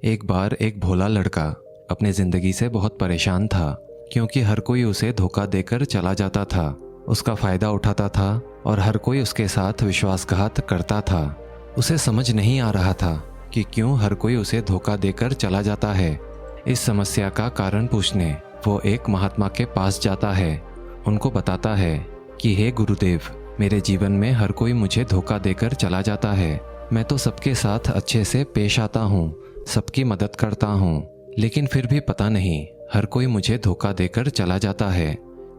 एक बार एक भोला लड़का अपने ज़िंदगी से बहुत परेशान था, क्योंकि हर कोई उसे धोखा देकर चला जाता था, उसका फ़ायदा उठाता था और हर कोई उसके साथ विश्वासघात करता था। उसे समझ नहीं आ रहा था कि क्यों हर कोई उसे धोखा देकर चला जाता है। इस समस्या का कारण पूछने वो एक महात्मा के पास जाता है। उनको बताता है कि हे गुरुदेव, मेरे जीवन में हर कोई मुझे धोखा देकर चला जाता है। मैं तो सबके साथ अच्छे से पेश आता हूँ, सबकी मदद करता हूँ, लेकिन फिर भी पता नहीं हर कोई मुझे धोखा देकर चला जाता है।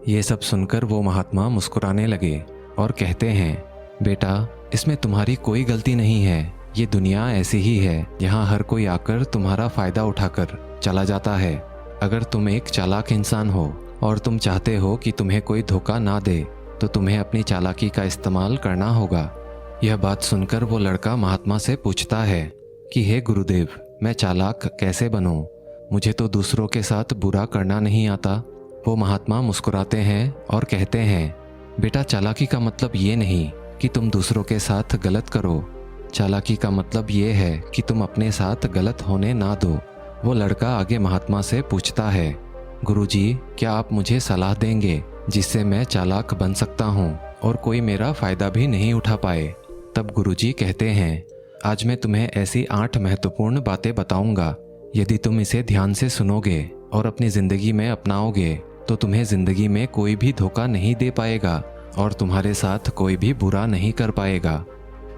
ये सब सुनकर वो महात्मा मुस्कुराने लगे और कहते हैं, बेटा, इसमें तुम्हारी कोई गलती नहीं है। ये दुनिया ऐसी ही है, यहाँ हर कोई आकर तुम्हारा फ़ायदा उठाकर चला जाता है। अगर तुम एक चालाक इंसान हो और तुम चाहते हो कि तुम्हें कोई धोखा ना दे, तो तुम्हें अपनी चालाकी का इस्तेमाल करना होगा। यह बात सुनकर वो लड़का महात्मा से पूछता है कि हे गुरुदेव, मैं चालाक कैसे बनूं? मुझे तो दूसरों के साथ बुरा करना नहीं आता। वो महात्मा मुस्कुराते हैं और कहते हैं, बेटा, चालाकी का मतलब ये नहीं कि तुम दूसरों के साथ गलत करो। चालाकी का मतलब ये है कि तुम अपने साथ गलत होने ना दो। वो लड़का आगे महात्मा से पूछता है, गुरुजी, क्या आप मुझे सलाह देंगे जिससे मैं चालाक बन सकता हूँ और कोई मेरा फ़ायदा भी नहीं उठा पाए? तब गुरुजी कहते हैं, आज मैं तुम्हें ऐसी 8 महत्वपूर्ण बातें बताऊंगा। यदि तुम इसे ध्यान से सुनोगे और अपनी ज़िंदगी में अपनाओगे तो तुम्हें ज़िंदगी में कोई भी धोखा नहीं दे पाएगा और तुम्हारे साथ कोई भी बुरा नहीं कर पाएगा।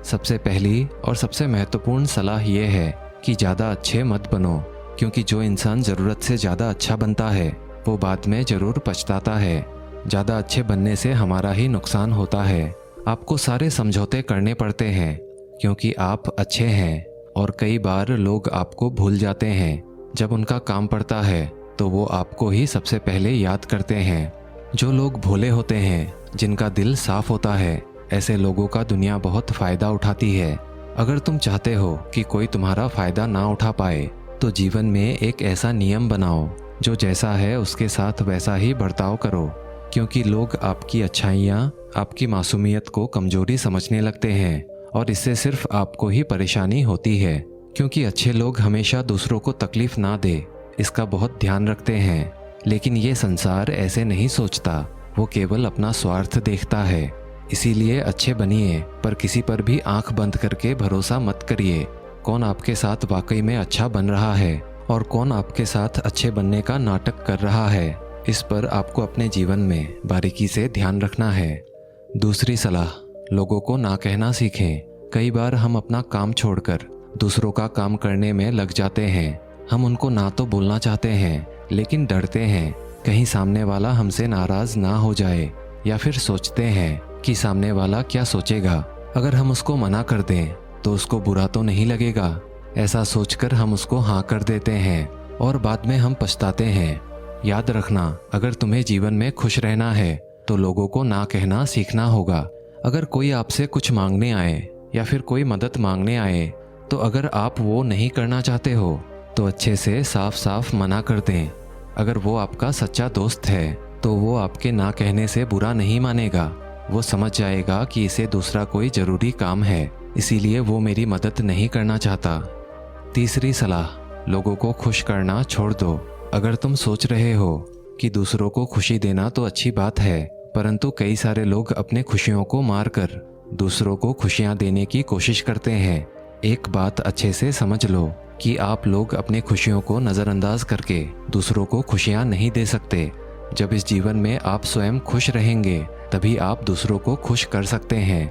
सबसे पहली और सबसे महत्वपूर्ण सलाह यह है कि ज़्यादा अच्छे मत बनो, क्योंकि जो इंसान ज़रूरत से ज़्यादा अच्छा बनता है वो बाद में ज़रूर पछताता है। ज़्यादा अच्छे बनने से हमारा ही नुकसान होता है। आपको सारे समझौते करने पड़ते हैं क्योंकि आप अच्छे हैं, और कई बार लोग आपको भूल जाते हैं। जब उनका काम पड़ता है तो वो आपको ही सबसे पहले याद करते हैं। जो लोग भोले होते हैं, जिनका दिल साफ होता है, ऐसे लोगों का दुनिया बहुत फ़ायदा उठाती है। अगर तुम चाहते हो कि कोई तुम्हारा फ़ायदा ना उठा पाए, तो जीवन में एक ऐसा नियम बनाओ, जो जैसा है उसके साथ वैसा ही बर्ताव करो, क्योंकि लोग आपकी अच्छाइयाँ, आपकी मासूमियत को कमजोरी समझने लगते हैं और इससे सिर्फ आपको ही परेशानी होती है, क्योंकि अच्छे लोग हमेशा दूसरों को तकलीफ ना दे, इसका बहुत ध्यान रखते हैं। लेकिन ये संसार ऐसे नहीं सोचता, वो केवल अपना स्वार्थ देखता है। इसीलिए अच्छे बनिए, पर किसी पर भी आंख बंद करके भरोसा मत करिए। कौन आपके साथ वाकई में अच्छा बन रहा है और कौन आपके साथ अच्छे बनने का नाटक कर रहा है, इस पर आपको अपने जीवन में बारीकी से ध्यान रखना है। दूसरी सलाह, लोगों को ना कहना सीखें। कई बार हम अपना काम छोड़कर दूसरों का काम करने में लग जाते हैं। हम उनको ना तो बोलना चाहते हैं, लेकिन डरते हैं कहीं सामने वाला हमसे नाराज़ ना हो जाए, या फिर सोचते हैं कि सामने वाला क्या सोचेगा। अगर हम उसको मना कर दें तो उसको बुरा तो नहीं लगेगा। ऐसा सोचकर हम उसको हाँ कर देते हैं और बाद में हम पछताते हैं। याद रखना, अगर तुम्हें जीवन में खुश रहना है तो लोगों को ना कहना सीखना होगा। अगर कोई आपसे कुछ मांगने आए या फिर कोई मदद मांगने आए, तो अगर आप वो नहीं करना चाहते हो तो अच्छे से साफ साफ मना कर दें। अगर वो आपका सच्चा दोस्त है तो वो आपके ना कहने से बुरा नहीं मानेगा। वो समझ जाएगा कि इसे दूसरा कोई ज़रूरी काम है, इसीलिए वो मेरी मदद नहीं करना चाहता। तीसरी सलाह, लोगों को खुश करना छोड़ दो। अगर तुम सोच रहे हो कि दूसरों को खुशी देना तो अच्छी बात है, परंतु कई सारे लोग अपने खुशियों को मारकर दूसरों को खुशियां देने की कोशिश करते हैं। एक बात अच्छे से समझ लो कि आप लोग अपने खुशियों को नज़रअंदाज करके दूसरों को खुशियां नहीं दे सकते। जब इस जीवन में आप स्वयं खुश रहेंगे, तभी आप दूसरों को खुश कर सकते हैं।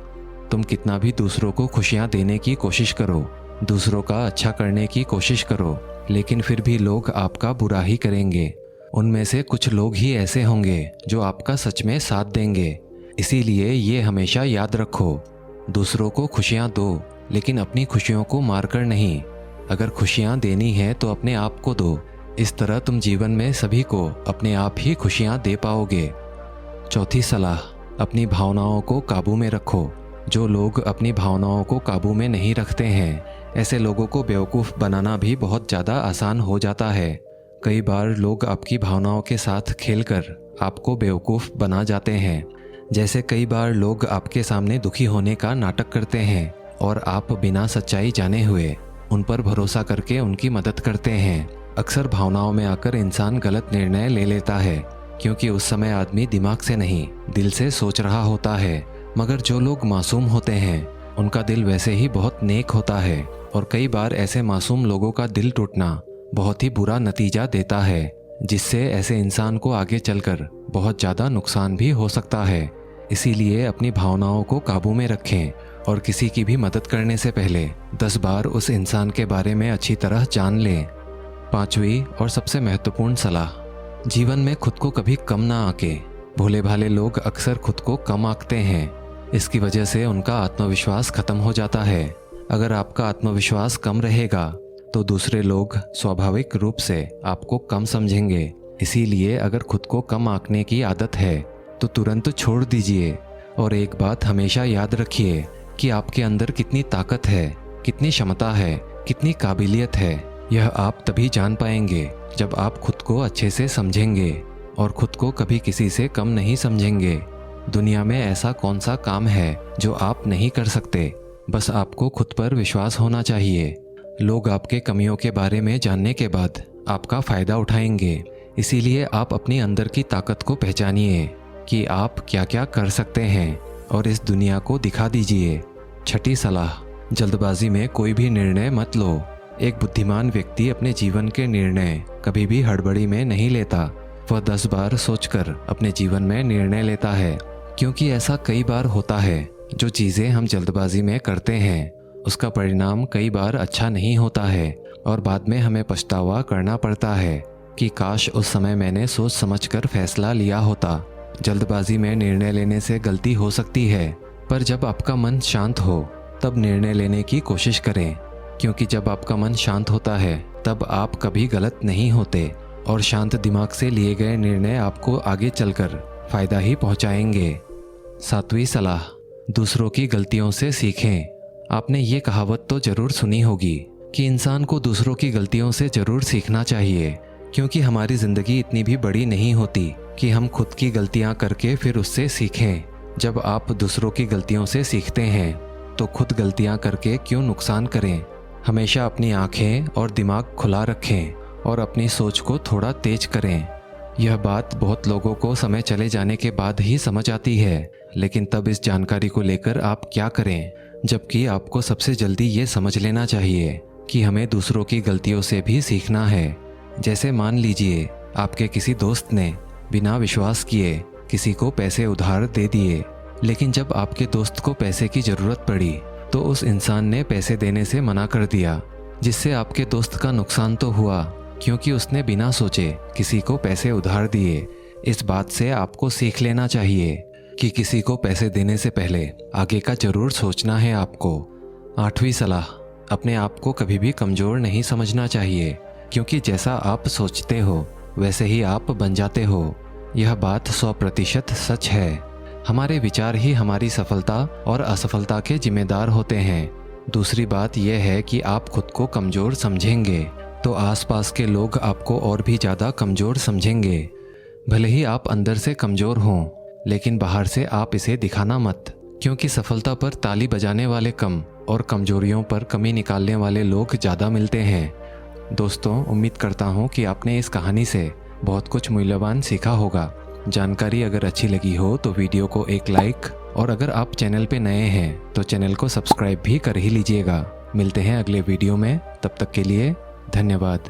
तुम कितना भी दूसरों को खुशियां देने की कोशिश करो, दूसरों का अच्छा करने की कोशिश करो, लेकिन फिर भी लोग आपका बुरा ही करेंगे। उनमें से कुछ लोग ही ऐसे होंगे जो आपका सच में साथ देंगे। इसीलिए ये हमेशा याद रखो, दूसरों को खुशियाँ दो, लेकिन अपनी खुशियों को मारकर नहीं। अगर खुशियाँ देनी है तो अपने आप को दो। इस तरह तुम जीवन में सभी को अपने आप ही खुशियाँ दे पाओगे। चौथी सलाह, अपनी भावनाओं को काबू में रखो। जो लोग अपनी भावनाओं को काबू में नहीं रखते हैं, ऐसे लोगों को बेवकूफ़ बनाना भी बहुत ज़्यादा आसान हो जाता है। कई बार लोग आपकी भावनाओं के साथ खेलकर आपको बेवकूफ़ बना जाते हैं। जैसे कई बार लोग आपके सामने दुखी होने का नाटक करते हैं और आप बिना सच्चाई जाने हुए उन पर भरोसा करके उनकी मदद करते हैं। अक्सर भावनाओं में आकर इंसान गलत निर्णय ले लेता है, क्योंकि उस समय आदमी दिमाग से नहीं दिल से सोच रहा होता है। मगर जो लोग मासूम होते हैं उनका दिल वैसे ही बहुत नेक होता है, और कई बार ऐसे मासूम लोगों का दिल टूटना बहुत ही बुरा नतीजा देता है, जिससे ऐसे इंसान को आगे चलकर बहुत ज़्यादा नुकसान भी हो सकता है। इसीलिए अपनी भावनाओं को काबू में रखें और किसी की भी मदद करने से पहले 10 बार उस इंसान के बारे में अच्छी तरह जान लें। 5वीं और सबसे महत्वपूर्ण सलाह, जीवन में खुद को कभी कम ना आके। भोले भाले लोग अक्सर खुद को कम आंकते हैं। इसकी वजह से उनका आत्मविश्वास खत्म हो जाता है। अगर आपका आत्मविश्वास कम रहेगा तो दूसरे लोग स्वाभाविक रूप से आपको कम समझेंगे। इसीलिए अगर खुद को कम आंकने की आदत है तो तुरंत छोड़ दीजिए। और एक बात हमेशा याद रखिए कि आपके अंदर कितनी ताकत है, कितनी क्षमता है, कितनी काबिलियत है। यह आप तभी जान पाएंगे जब आप खुद को अच्छे से समझेंगे और खुद को कभी किसी से कम नहीं समझेंगे। दुनिया में ऐसा कौन सा काम है जो आप नहीं कर सकते? बस आपको खुद पर विश्वास होना चाहिए। लोग आपके कमियों के बारे में जानने के बाद आपका फ़ायदा उठाएंगे। इसीलिए आप अपनी अंदर की ताकत को पहचानिए कि आप क्या क्या कर सकते हैं और इस दुनिया को दिखा दीजिए। 6ठी सलाह, जल्दबाजी में कोई भी निर्णय मत लो। एक बुद्धिमान व्यक्ति अपने जीवन के निर्णय कभी भी हड़बड़ी में नहीं लेता। वह 10 बार सोचकर अपने जीवन में निर्णय लेता है, क्योंकि ऐसा कई बार होता है जो चीज़ें हम जल्दबाजी में करते हैं उसका परिणाम कई बार अच्छा नहीं होता है और बाद में हमें पछतावा करना पड़ता है कि काश उस समय मैंने सोच समझकर फैसला लिया होता। जल्दबाजी में निर्णय लेने से गलती हो सकती है, पर जब आपका मन शांत हो तब निर्णय लेने की कोशिश करें, क्योंकि जब आपका मन शांत होता है तब आप कभी गलत नहीं होते और शांत दिमाग से लिए गए निर्णय आपको आगे चलकर फ़ायदा ही पहुंचाएंगे। 7वीं सलाह, दूसरों की गलतियों से सीखें। आपने ये कहावत तो ज़रूर सुनी होगी कि इंसान को दूसरों की गलतियों से ज़रूर सीखना चाहिए, क्योंकि हमारी ज़िंदगी इतनी भी बड़ी नहीं होती कि हम खुद की गलतियां करके फिर उससे सीखें। जब आप दूसरों की गलतियों से सीखते हैं तो खुद गलतियां करके क्यों नुकसान करें। हमेशा अपनी आँखें और दिमाग खुला रखें और अपनी सोच को थोड़ा तेज करें। यह बात बहुत लोगों को समय चले जाने के बाद ही समझ आती है, लेकिन तब इस जानकारी को लेकर आप क्या करें, जबकि आपको सबसे जल्दी ये समझ लेना चाहिए कि हमें दूसरों की गलतियों से भी सीखना है। जैसे मान लीजिए आपके किसी दोस्त ने बिना विश्वास किए किसी को पैसे उधार दे दिए, लेकिन जब आपके दोस्त को पैसे की ज़रूरत पड़ी तो उस इंसान ने पैसे देने से मना कर दिया, जिससे आपके दोस्त का नुकसान तो हुआ, क्योंकि उसने बिना सोचे किसी को पैसे उधार दिए। इस बात से आपको सीख लेना चाहिए कि किसी को पैसे देने से पहले आगे का जरूर सोचना है आपको। 8वीं सलाह, अपने आप को कभी भी कमज़ोर नहीं समझना चाहिए, क्योंकि जैसा आप सोचते हो वैसे ही आप बन जाते हो। यह बात 100% सच है। हमारे विचार ही हमारी सफलता और असफलता के जिम्मेदार होते हैं। दूसरी बात यह है कि आप खुद को कमज़ोर समझेंगे तो आसपास के लोग आपको और भी ज़्यादा कमज़ोर समझेंगे। भले ही आप अंदर से कमज़ोर हों, लेकिन बाहर से आप इसे दिखाना मत, क्योंकि सफलता पर ताली बजाने वाले कम और कमज़ोरियों पर कमी निकालने वाले लोग ज़्यादा मिलते हैं। दोस्तों, उम्मीद करता हूँ कि आपने इस कहानी से बहुत कुछ मूल्यवान सीखा होगा। जानकारी अगर अच्छी लगी हो तो वीडियो को एक लाइक, और अगर आप चैनल पे नए हैं तो चैनल को सब्सक्राइब भी कर ही लीजिएगा। मिलते हैं अगले वीडियो में, तब तक के लिए धन्यवाद।